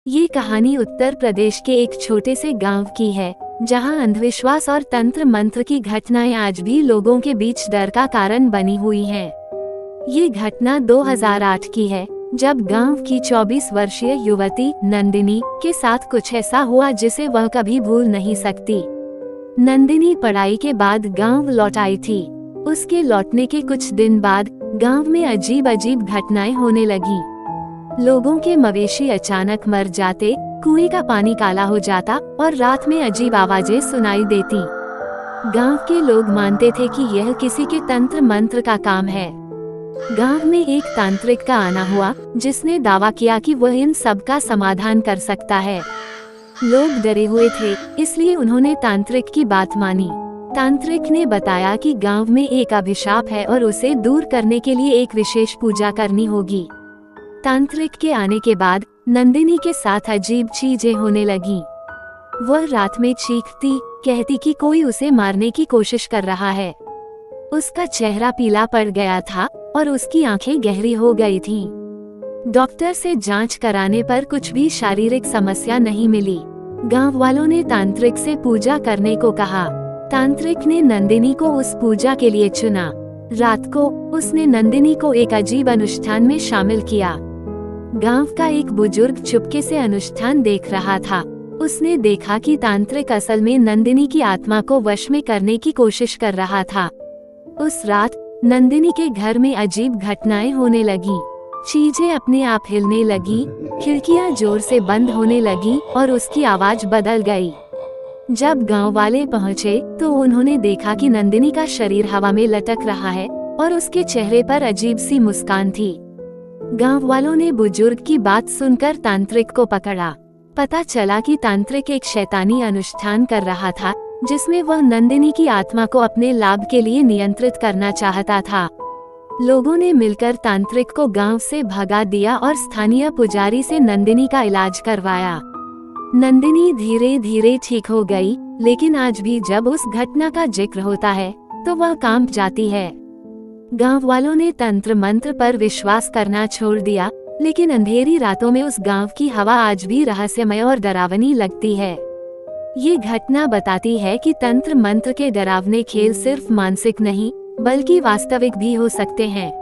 ये कहानी उत्तर प्रदेश के एक छोटे से गांव की है, जहां अंधविश्वास और तंत्र मंत्र की घटनाएं आज भी लोगों के बीच डर का कारण बनी हुई हैं। ये घटना 2008 की है, जब गांव की 24 वर्षीय युवती नंदिनी के साथ कुछ ऐसा हुआ जिसे वह कभी भूल नहीं सकती। नंदिनी पढ़ाई के बाद गांव लौट आई थी। उसके लौटने के कुछ दिन बाद गांव में अजीब अजीब घटनाएं होने लगी। लोगों के मवेशी अचानक मर जाते, कुएं का पानी काला हो जाता और रात में अजीब आवाजें सुनाई देती। गांव के लोग मानते थे कि यह किसी के तंत्र मंत्र का काम है। गांव में एक तांत्रिक का आना हुआ, जिसने दावा किया कि वह इन सब का समाधान कर सकता है। लोग डरे हुए थे, इसलिए उन्होंने तांत्रिक की बात मानी। तांत्रिक ने बताया कि गांव में एक अभिशाप है और उसे दूर करने के लिए एक विशेष पूजा करनी होगी। तांत्रिक के आने के बाद नंदिनी के साथ अजीब चीजें होने लगी। वह रात में चीखती, कहती कि कोई उसे मारने की कोशिश कर रहा है। उसका चेहरा पीला पड़ गया था और उसकी आंखें गहरी हो गई थीं। डॉक्टर से जांच कराने पर कुछ भी शारीरिक समस्या नहीं मिली। गांव वालों ने तांत्रिक से पूजा करने को कहा। तांत्रिक ने नंदिनी को उस पूजा के लिए चुना। रात को उसने नंदिनी को एक अजीब अनुष्ठान में शामिल किया। गांव का एक बुजुर्ग चुपके से अनुष्ठान देख रहा था। उसने देखा कि तांत्रिक असल में नंदिनी की आत्मा को वश में करने की कोशिश कर रहा था। उस रात नंदिनी के घर में अजीब घटनाएं होने लगी। चीजें अपने आप हिलने लगी, खिड़कियां जोर से बंद होने लगी और उसकी आवाज बदल गई। जब गांव वाले पहुंचे तो उन्होंने देखा कि नंदिनी का शरीर हवा में लटक रहा है और उसके चेहरे पर अजीब सी मुस्कान थी। गांव वालों ने बुजुर्ग की बात सुनकर तांत्रिक को पकड़ा। पता चला कि तांत्रिक एक शैतानी अनुष्ठान कर रहा था, जिसमें वह नंदिनी की आत्मा को अपने लाभ के लिए नियंत्रित करना चाहता था। लोगों ने मिलकर तांत्रिक को गांव से भगा दिया और स्थानीय पुजारी से नंदिनी का इलाज करवाया। नंदिनी धीरे धीरे ठीक हो गई, लेकिन आज भी जब उस घटना का जिक्र होता है तो वह कांप जाती है। गांव वालों ने तंत्र मंत्र पर विश्वास करना छोड़ दिया, लेकिन अंधेरी रातों में उस गांव की हवा आज भी रहस्यमय और डरावनी लगती है। ये घटना बताती है कि तंत्र मंत्र के डरावने खेल सिर्फ मानसिक नहीं, बल्कि वास्तविक भी हो सकते हैं।